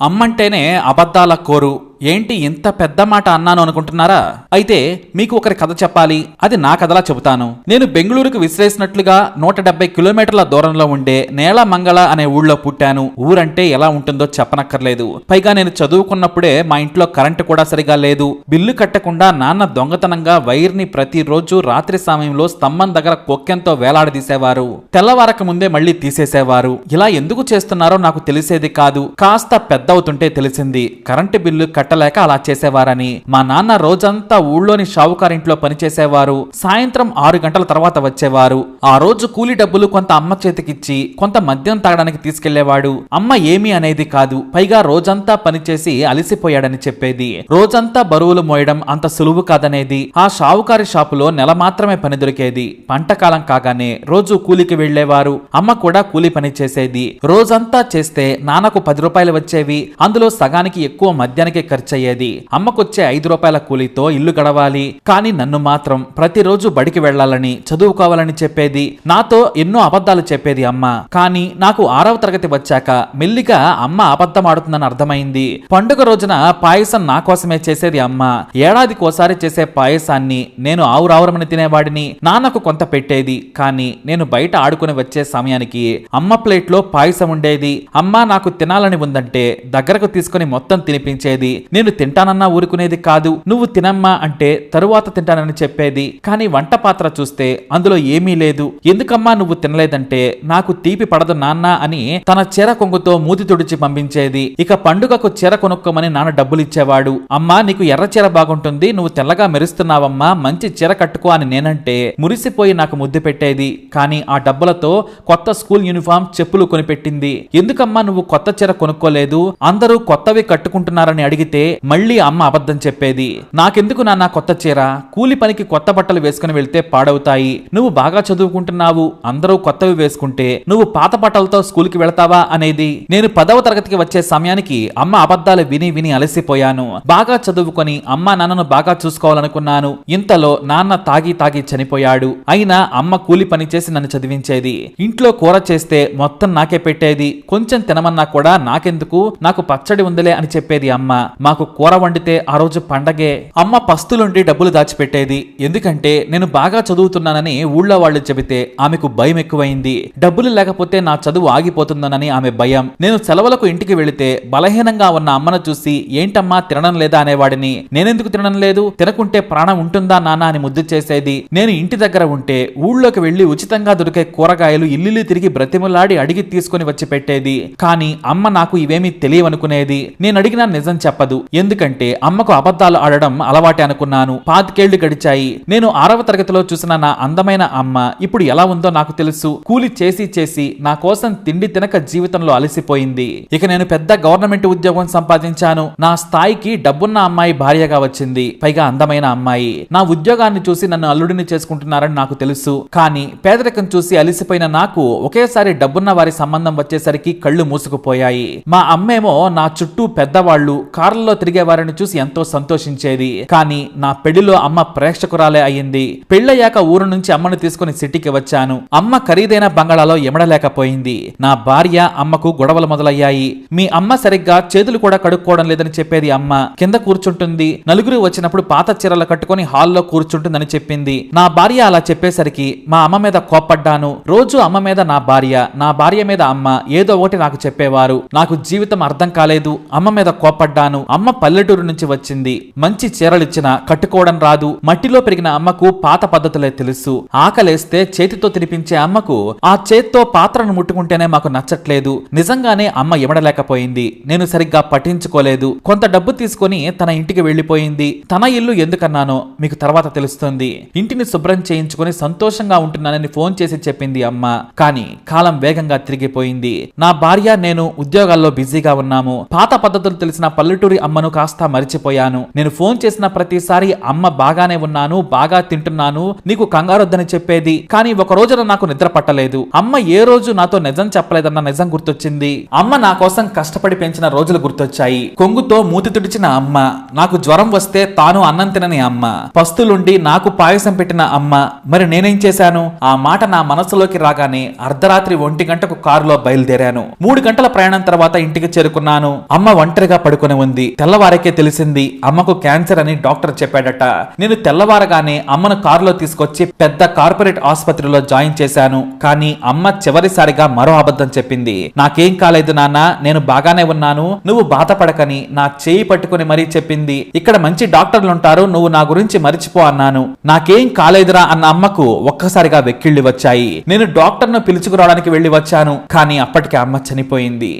అమ్మంటేనే అబద్ధాల కోరు. ఏంటి ఇంత పెద్ద మాట అన్నాను అనుకుంటున్నారా? అయితే మీకు ఒకరి కథ చెప్పాలి. అది నా కథలా చెబుతాను. నేను బెంగళూరుకు విసిరేసినట్లుగా 170 కిలోమీటర్ల దూరంలో ఉండే నేలమంగళ అనే ఊళ్ళో పుట్టాను. ఊరంటే ఎలా ఉంటుందో చెప్పనక్కర్లేదు. పైగా నేను చదువుకున్నప్పుడే మా ఇంట్లో కరెంటు కూడా సరిగా లేదు. బిల్లు కట్టకుండా నాన్న దొంగతనంగా వైర్ని ప్రతిరోజు రాత్రి సమయంలో స్తంభం దగ్గర కొక్కెంతో వేలాడదీసేవారు. తెల్లవారక ముందే మళ్లీ తీసేసేవారు. ఇలా ఎందుకు చేస్తున్నారో నాకు తెలిసేది కాదు. కాస్త పెద్దవుతుంటే తెలిసింది. కరెంటు బిల్లు కట్టలేక అలా చేసేవారని. మా నాన్న రోజంతా ఊళ్ళోని షావుకారింట్లో పనిచేసేవారు. సాయంత్రం 6 గంటల తర్వాత వచ్చేవారు. ఆ రోజు కూలి డబ్బులు కొంత అమ్మ చేతికిచ్చి కొంత మద్యం తాగడానికి తీసుకెళ్లేవాడు. అమ్మ ఏమీ అనేది కాదు. పైగా రోజంతా పనిచేసి అలసిపోయాడని చెప్పేది. రోజంతా బరువులు మోయడం అంత సులువు కాదనేది. ఆ షావుకారి షాపులో నెల మాత్రమే పని దొరికేది. పంటకాలం కాగానే రోజు కూలికి వెళ్లేవారు. అమ్మ కూడా కూలి పని చేసేది. రోజంతా చేస్తే నాన్నకు 10 రూపాయలు వచ్చేవి. అందులో సగానికి ఎక్కువ మద్యానికి ఖర్చయ్యేది. అమ్మకొచ్చే 5 రూపాయల కూలీతో ఇల్లు గడవాలి. కానీ నన్ను మాత్రం ప్రతిరోజు బడికి వెళ్లాలని, చదువుకోవాలని చెప్పేది. నాతో ఎన్నో అబద్ధాలు చెప్పేది అమ్మ. కానీ నాకు 6వ తరగతి వచ్చాక మెల్లిగా అమ్మ అబద్ధం ఆడుతుందని అర్థమైంది. పండుగ రోజున పాయసం నా కోసమే చేసేది అమ్మ. ఏడాదికోసారి చేసే పాయసాన్ని నేను ఆవురావురమని తినేవాడిని. నాన్నకు కొంత పెట్టేది. కానీ నేను బయట ఆడుకుని వచ్చే సమయానికి అమ్మ ప్లేట్లో పాయసం ఉండేది. అమ్మ నాకు తినాలని ఉందంటే దగ్గరకు తీసుకుని మొత్తం తినిపించేది. నేను తింటానన్నా ఊరుకునేది కాదు. నువ్వు తినమ్మా అంటే తరువాత తింటానని చెప్పేది. కానీ వంట పాత్ర చూస్తే అందులో ఏమీ లేదు. ఎందుకమ్మా నువ్వు తినలేదంటే నాకు తీపి పడదు నాన్న అని తన చీర కొంగుతో మూతి తుడిచి పంపించేది. ఇక పండుగకు చీర కొనుక్కోమని నాన్న డబ్బులు ఇచ్చేవాడు. అమ్మా నీకు ఎర్ర చీర బాగుంటుంది, నువ్వు తెల్లగా మెరుస్తున్నావమ్మా, మంచి చీర కట్టుకో అని నేనంటే మురిసిపోయి నాకు ముద్దు పెట్టేది. కానీ ఆ డబ్బులతో కొత్త స్కూల్ యూనిఫామ్, చెప్పులు కొనిపెట్టింది. ఎందుకమ్మా నువ్వు కొత్త చీర కొనుక్కోలేదు, అందరూ కొత్తవి కట్టుకుంటున్నారని అడిగితే మళ్ళీ అమ్మ అబద్ధం చెప్పేది. నాకెందుకు నాన్న కొత్త చీర, కూలి పనికి కొత్త బట్టలు వేసుకుని వెళ్తే పాడవుతాయి. నువ్వు బాగా చదువుకుంటున్నావు, అందరూ కొత్తవి వేసుకుంటే నువ్వు పాత బట్టలతో స్కూల్కి వెళతావా అనేది. నేను 10వ తరగతికి వచ్చే సమయానికి అమ్మ అబద్ధాలు విని విని అలసిపోయాను. బాగా చదువుకొని అమ్మ నాన్నను బాగా చూసుకోవాలనుకున్నాను. ఇంతలో నాన్న తాగి తాగి చనిపోయాడు. అయినా అమ్మ కూలి పని చేసి నన్ను చదివించేది. ఇంట్లో కూర చేస్తే మొత్తం నాకే పెట్టేది. కొంచెం తినమన్నా కూడా నాకెందుకు, నాకు పచ్చడి ఉందిలే అని చెప్పేది అమ్మ. మాకు కూర వండితే ఆ రోజు పండగే. అమ్మ పస్తులుండి డబ్బులు దాచిపెట్టేది. ఎందుకంటే నేను బాగా చదువుతున్నానని ఊళ్ళో వాళ్ళు చెబితే ఆమెకు భయం ఎక్కువైంది. డబ్బులు లేకపోతే నా చదువు ఆగిపోతుందనని ఆమె భయం. నేను సెలవులకు ఇంటికి వెళితే బలహీనంగా ఉన్న అమ్మను చూసి ఏంటమ్మా తినడం లేదా అనేవాడిని. నేనెందుకు తినడం లేదు, తినకుంటే ప్రాణం ఉంటుందా నాన్న అని ముద్దు చేసేది. నేను ఇంటి దగ్గర ఉంటే ఊళ్ళోకి వెళ్లి ఉచితంగా దొరికే కూరగాయలు ఇల్లు తిరిగి బ్రతిములాడి అడిగి తీసుకుని వచ్చి పెట్టేది. కానీ అమ్మ నాకు ఇవేమీ తెలియవనుకునేది. నేను అడిగినా నిజం చెప్పదు. ఎందుకంటే అమ్మకు అబద్ధాలు ఆడడం అలవాటే అనుకున్నాను. 25 ఏళ్లు గడిచాయి. నేను 6వ తరగతిలో చూసిన నా అందమైన అమ్మ ఇప్పుడు ఎలా ఉందో నాకు తెలుసు. కూలి చేసి చేసి నా కోసం తిండి తినక జీవితంలో అలసిపోయింది. ఇక నేను పెద్ద గవర్నమెంట్ ఉద్యోగం సంపాదించాను. నా స్థాయికి డబ్బున్న అమ్మాయి భార్యగా వచ్చింది. పైగా అందమైన అమ్మాయి. నా ఉద్యోగాన్ని చూసి నన్ను అల్లుడిని చేసుకుంటున్నారని నాకు తెలుసు. కానీ పేదరికం చూసి అలిసిపోయిన నాకు ఒకేసారి డబ్బున్న వారి సంబంధం వచ్చేసరికి కళ్ళు మూసుకుపోయాయి. మా అమ్మేమో నా చుట్టూ పెద్దవాళ్లు కార్లలో తిరిగేవారిని చూసి ఎంతో సంతోషించేది. కానీ నా పెళ్లిలో అమ్మ ప్రేక్షకురాలే అయ్యింది. పెళ్లయ్యాక ఊరు నుంచి అమ్మను తీసుకుని సిటీకి వచ్చాను. అమ్మ ఖరీదైన బంగాళాలో ఎమడలేకపోయింది. నా భార్య అమ్మకు గొడవలు మొదలయ్యాయి. మీ అమ్మ సరిగ్గా చేతులు కూడా కడుక్కోవడం లేదని చెప్పేది అమ్మ. కింద కూర్చుంటుంది. నలుగురు వచ్చినప్పుడు పాత చీరలు కట్టుకుని హాల్లో కూర్చుంటుందని చెప్పింది. నా భార్య అలా చెప్పేసరికి మా అమ్మ మీద కోప్పడ్డాను. రోజు అమ్మ మీద నా భార్య, నా భార్య మీద అమ్మ ఏదో ఒకటి నాకు చెప్పేవారు. నాకు జీవితం అర్థం కాలేదు. అమ్మ మీద కోప్పడ్డాను. అమ్మ పల్లెటూరు నుంచి వచ్చింది. మంచి చీరలిచ్చినా కట్టుకోవడం రాదు. మట్టిలో పెరిగిన అమ్మకు పాత పద్ధతులే తెలుసు. ఆకలేస్తే చేతితో తినిపించే అమ్మకు ఆ చేత్తో పాత్రను ముట్టుకుంటేనే మాకు నచ్చట్లేదు. నిజంగానే అమ్మ ఇమడలేకపోయింది. నేను సరిగ్గా పట్టించుకోలేదు. కొంత డబ్బు తీసుకుని తన ఇంటికి వెళ్లిపోయింది. తన ఇల్లు ఎందుకన్నానో మీకు తర్వాత తెలుస్తుంది. ఇంటిని శుభ్రం చేయించుకుని సంతోషంగా ఉంటున్నానని ఫోన్ చేసి చెప్పింది అమ్మ. కానీ కాలం వేగంగా తిరిగిపోయింది. నా భార్య నేను ఉద్యోగాల్లో బిజీగా ఉన్నాము. పాత పద్ధతులు తెలిసిన పల్లెటూరి అమ్మను కాస్త మరిచిపోయాను. నేను ఫోన్ చేసిన ప్రతిసారి అమ్మ బాగానే ఉన్నాను, బాగా తింటున్నాను, నీకు కంగారొద్దని చెప్పేది. కానీ ఒక రోజున నాకు నిద్ర పట్టలేదు. అమ్మ ఏ రోజు నాతో నిజం చెప్పలేదన్న నిజం గుర్తొచ్చింది. అమ్మ నా కోసం కష్టపడి పెంచిన రోజులు గుర్తొచ్చాయి. కొంగుతో మూతి తుడిచిన అమ్మ, నాకు జ్వరం వస్తే తాను అన్నం తినని అమ్మ, పస్తులుండి నాకు పాయసం పెట్టిన అమ్మ. మరి నేనేం చేశాను? ఆ మాట నా మనసులోకి రాగానే అర్ధరాత్రి 1 గంటకు కారులో బయలుదేరాను. 3 గంటల ప్రయాణం తర్వాత ఇంటికి చేరుకున్నాను. అమ్మ ఒంటరిగా పడుకుని ఉంది. తెల్లవారికే తెలిసింది అమ్మకు క్యాన్సర్ అని డాక్టర్ చెప్పాడట. నేను తెల్లవారగానే అమ్మను కారులో తీసుకొచ్చి పెద్ద కార్పొరేట్ ఆసుపత్రిలో జాయిన్ చేశాను. కానీ అమ్మ చివరిసారిగా మరో అబద్ధం చెప్పింది. నాకేం కాలేదు నాన్న, నేను బాగానే ఉన్నాను, నువ్వు బాధపడకని నా చేయి పట్టుకుని మరీ చెప్పింది. ఇక్కడ మంచి డాక్టర్లుంటారు, నువ్వు నా గురించి మరిచిపో అన్నాను. నాకేం కాలేదురా అన్న అమ్మకు ఒక్కసారిగా వెక్కిళ్లి వచ్చాయి. నేను డాక్టర్ను పిలుచుకురావడానికి వెళ్లి వచ్చాను. కానీ అప్పటికే అమ్మ చనిపోయింది.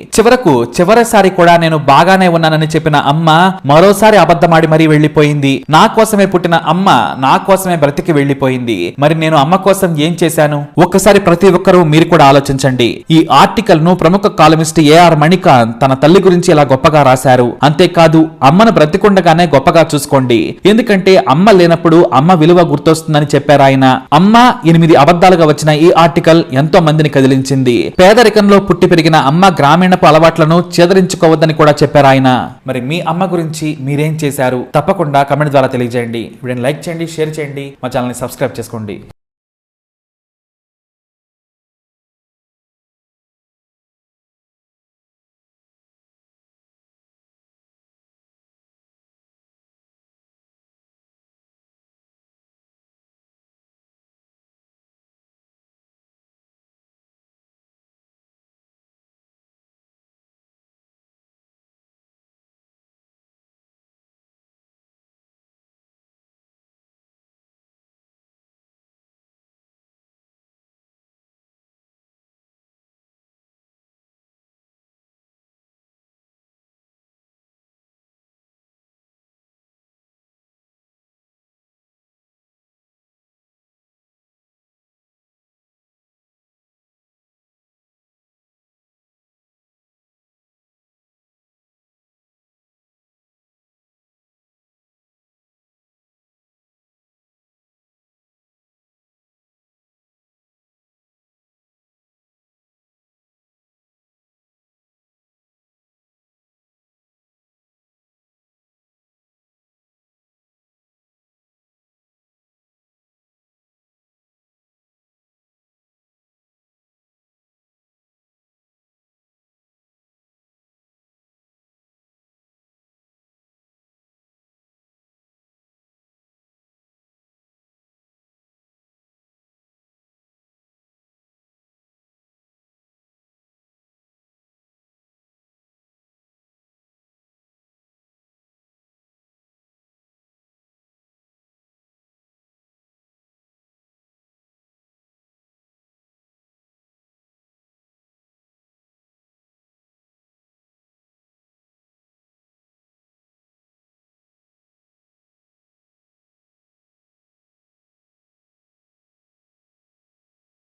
చివరిసారి కూడా నేను బాగానే ఉన్నానని చెప్పిన అమ్మ మరోసారి అబద్ధమాడి మరీ వెళ్లిపోయింది. నా కోసమే పుట్టిన అమ్మ నా కోసమే బ్రతికి వెళ్లిపోయింది. మరి నేను అమ్మ కోసం ఏం చేశాను? ఒక్కసారి ప్రతి ఒక్కరూ మీరు కూడా ఆలోచించండి. ఈ ఆర్టికల్ ను ప్రముఖ కాలమిస్ట్ ఏఆర్ మణికాంత్ తన తల్లి గురించి ఇలా గొప్పగా రాశారు. అంతేకాదు అమ్మను బ్రతికుండగానే గొప్పగా చూసుకోండి, ఎందుకంటే అమ్మ లేనప్పుడు అమ్మ విలువ గుర్తొస్తుందని చెప్పారు ఆయన. అమ్మ 8 అబద్ధాలుగా వచ్చిన ఈ ఆర్టికల్ ఎంతో మందిని కదిలించింది. పేదరికంలో పుట్టి పెరిగిన అమ్మ గ్రామీణపు అలవాట్లను చేదరించుకోవద్దని కూడా చెప్పారు ఆయన. మరి మీ అమ్మ గురించి మీరేం చేశారు? తప్పకుండా కమెంట్ ద్వారా తెలియజేయండి. వీడియోని లైక్ చేయండి, షేర్ చేయండి, మా ఛానల్ని సబ్స్క్రైబ్ చేసుకోండి.